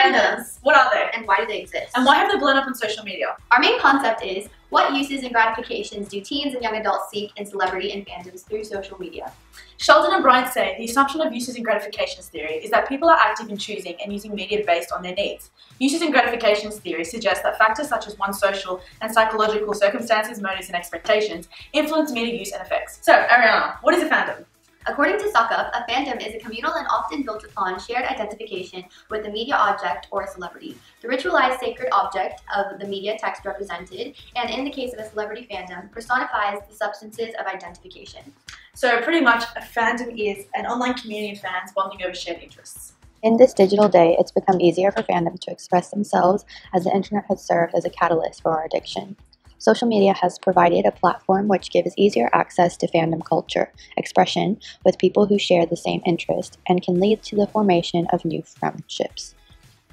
fandoms? What are they? And why do they exist? And why have they blown up on social media? Our main concept is, what uses and gratifications do teens and young adults seek in celebrity and fandoms through social media? Sheldon and Brian say the assumption of uses and gratifications theory is that people are active in choosing and using media based on their needs. Uses and gratifications theory suggests that factors such as one's social and psychological circumstances, motives, and expectations influence media use and effects. So, Ariana, what is a fandom? According to Suckup, a fandom is a communal and often built upon shared identification with a media object or a celebrity. The ritualized sacred object of the media text represented, and in the case of a celebrity fandom, personifies the substances of identification. So pretty much a fandom is an online community of fans bonding over shared interests. In this digital day, it's become easier for fandoms to express themselves as the internet has served as a catalyst for our addiction. Social media has provided a platform which gives easier access to fandom culture, expression with people who share the same interest, and can lead to the formation of new friendships.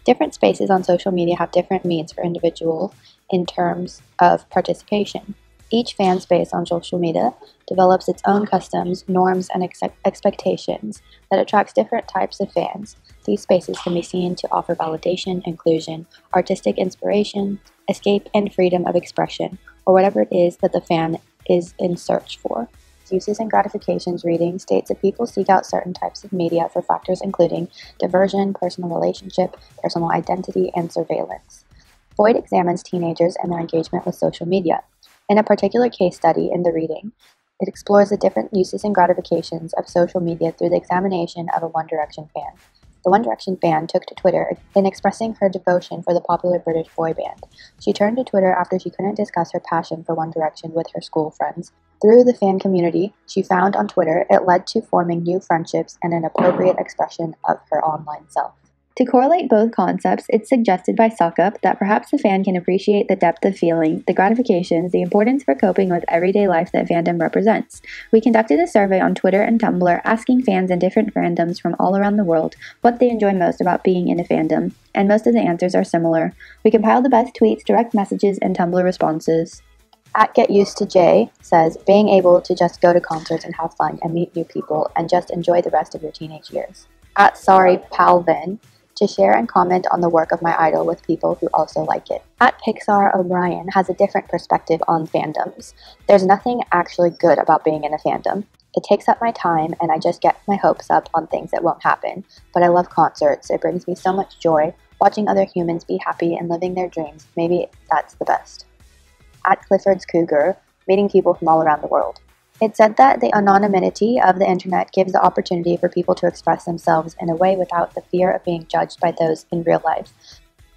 Different spaces on social media have different means for individuals in terms of participation. Each fan space on social media develops its own customs, norms, and expectations that attracts different types of fans. These spaces can be seen to offer validation, inclusion, artistic inspiration, escape, and freedom of expression, or whatever it is that the fan is in search for. Uses and gratifications reading states that people seek out certain types of media for factors including diversion, personal relationship, personal identity, and surveillance. Boyd examines teenagers and their engagement with social media. In a particular case study in the reading, it explores the different uses and gratifications of social media through the examination of a One Direction fan. The One Direction fan took to Twitter in expressing her devotion for the popular British boy band. She turned to Twitter after she couldn't discuss her passion for One Direction with her school friends. Through the fan community she found on Twitter, it led to forming new friendships and an appropriate expression of her online self. To correlate both concepts, it's suggested by Suckup that perhaps the fan can appreciate the depth of feeling, the gratifications, the importance for coping with everyday life that fandom represents. We conducted a survey on Twitter and Tumblr asking fans in different fandoms from all around the world what they enjoy most about being in a fandom, and most of the answers are similar. We compiled the best tweets, direct messages, and Tumblr responses. At Get Used to Jay says, being able to just go to concerts and have fun and meet new people and just enjoy the rest of your teenage years. At Sorry Palvin, to share and comment on the work of my idol with people who also like it. At Pixar O'Brien has a different perspective on fandoms. There's nothing actually good about being in a fandom. It takes up my time and I just get my hopes up on things that won't happen. But I love concerts. It brings me so much joy. Watching other humans be happy and living their dreams, maybe that's the best. At Clifford's Cougar, meeting people from all around the world. It said that the anonymity of the internet gives the opportunity for people to express themselves in a way without the fear of being judged by those in real life.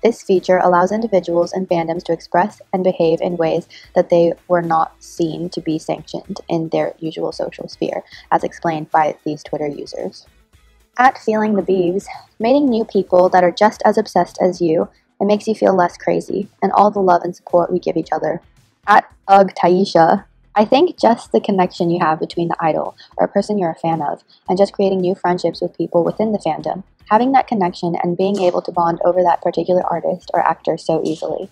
This feature allows individuals and fandoms to express and behave in ways that they were not seen to be sanctioned in their usual social sphere, as explained by these Twitter users. At Feeling the Beeves, meeting new people that are just as obsessed as you, it makes you feel less crazy, and all the love and support we give each other. At Ugh Taisha, I think just the connection you have between the idol or a person you're a fan of, and just creating new friendships with people within the fandom, having that connection and being able to bond over that particular artist or actor so easily.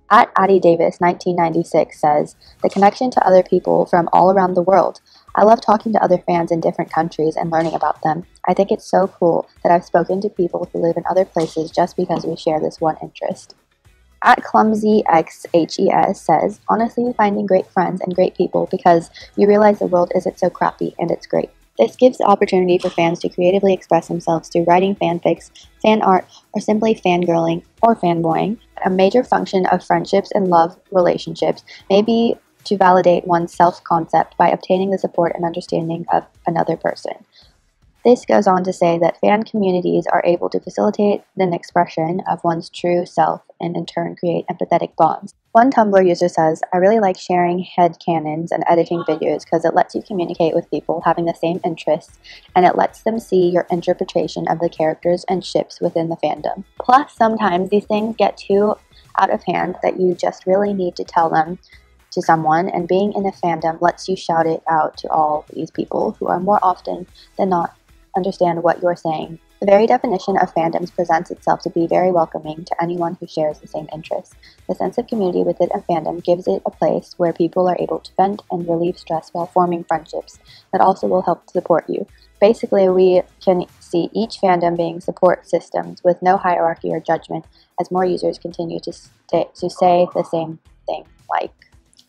At Addie Davis 1996 says, the connection to other people from all around the world. I love talking to other fans in different countries and learning about them. I think it's so cool that I've spoken to people who live in other places just because we share this one interest. At ClumsyXHES says, honestly finding great friends and great people because you realize the world isn't so crappy and it's great. This gives the opportunity for fans to creatively express themselves through writing fanfics, fan art, or simply fangirling or fanboying. A major function of friendships and love relationships may be to validate one's self-concept by obtaining the support and understanding of another person. This goes on to say that fan communities are able to facilitate an expression of one's true self and in turn create empathetic bonds. One Tumblr user says, I really like sharing headcanons and editing videos because it lets you communicate with people having the same interests and it lets them see your interpretation of the characters and ships within the fandom. Plus, sometimes these things get too out of hand that you just really need to tell them to someone, and being in a fandom lets you shout it out to all these people who are more often than not understand what you're saying. The very definition of fandoms presents itself to be very welcoming to anyone who shares the same interests. The sense of community within a fandom gives it a place where people are able to vent and relieve stress while forming friendships that also will help support you. Basically, we can see each fandom being support systems with no hierarchy or judgment as more users continue to say the same thing, like.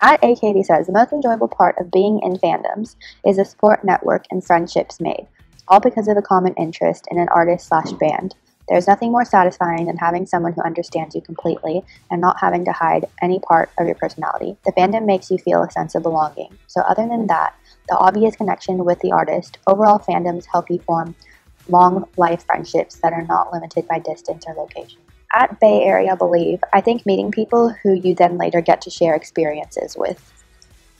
At AKD says, the most enjoyable part of being in fandoms is the support network and friendships made, all because of a common interest in an artist/band. There's nothing more satisfying than having someone who understands you completely and not having to hide any part of your personality. The fandom makes you feel a sense of belonging. So other than that, the obvious connection with the artist, overall fandoms help you form long life friendships that are not limited by distance or location. At Bay Area Believe, I think meeting people who you then later get to share experiences with.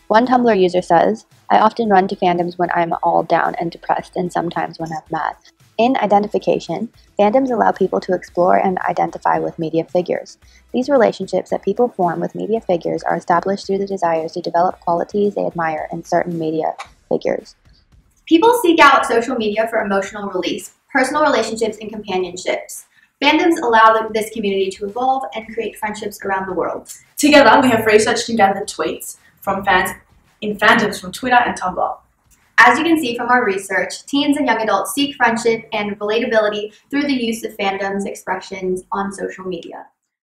One Tumblr user says, I often run to fandoms when I'm all down and depressed and sometimes when I'm mad. In identification, fandoms allow people to explore and identify with media figures. These relationships that people form with media figures are established through the desires to develop qualities they admire in certain media figures. People seek out social media for emotional release, personal relationships, and companionships. Fandoms allow this community to evolve and create friendships around the world. Together, we have researched and gathered tweets from fans in fandoms from Twitter and Tumblr. As you can see from our research, teens and young adults seek friendship and relatability through the use of fandoms expressions on social media.